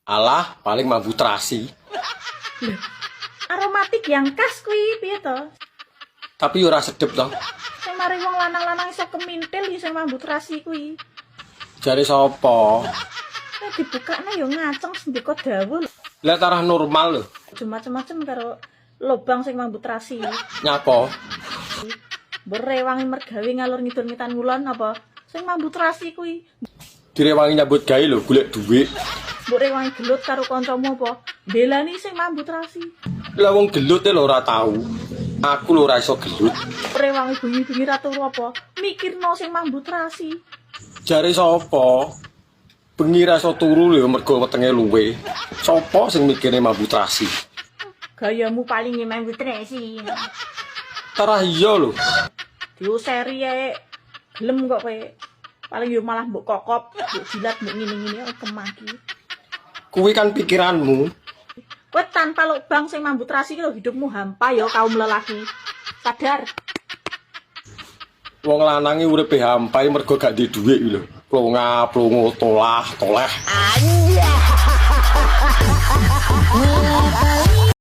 Alah, paling mambu terasi. Aromatik yang khas kuwi piye to? Tapi ora sedep toh. Sing mari wong lanang-lanang iso kemintil ya sing mambu terasi kuwi. Jare sapa? Nek dibukane yo ngaceng sendika dawuh. Lah tarah normal lho. Macem-macem karo lobang sing mambu terasi. Nyapa? Berewangi mergawe ngalur ngidul ngitan ngulon apa? Sing mambu terasi kuwi. Direwangi nyambut gawe lho, golek dhuwit. Mbok rewangi gelut karo kancamu apa? Belani sing mambu terasi. Lah wong gelut e lho ora tau. Aku lho ora iso gelut. Rewangi bengi-bengi ratu apa? Mikirno sing mambu terasi. Jare sapa? Bengi ra iso turu lho mergo wetenge luwe. Sapa sing mikirne mambu terasi? Gayamu paling mambu terasi. Tarah iya lho. Diuseri ae. Gelem kok kowe. Paling yo malah mbok kokop, mbok jilat, mbok ngene-ngene kemaki. Kuwi kan pikiranmu. Kowe tanpa lubang sing mambu terasi ki lho hidupmu hampa ya kaum lelaki. Sadar. Wong lanang iki uripe hampai mergo gak duwe dhuwit lho. Plonga-plongo tolah-toleh. Anya.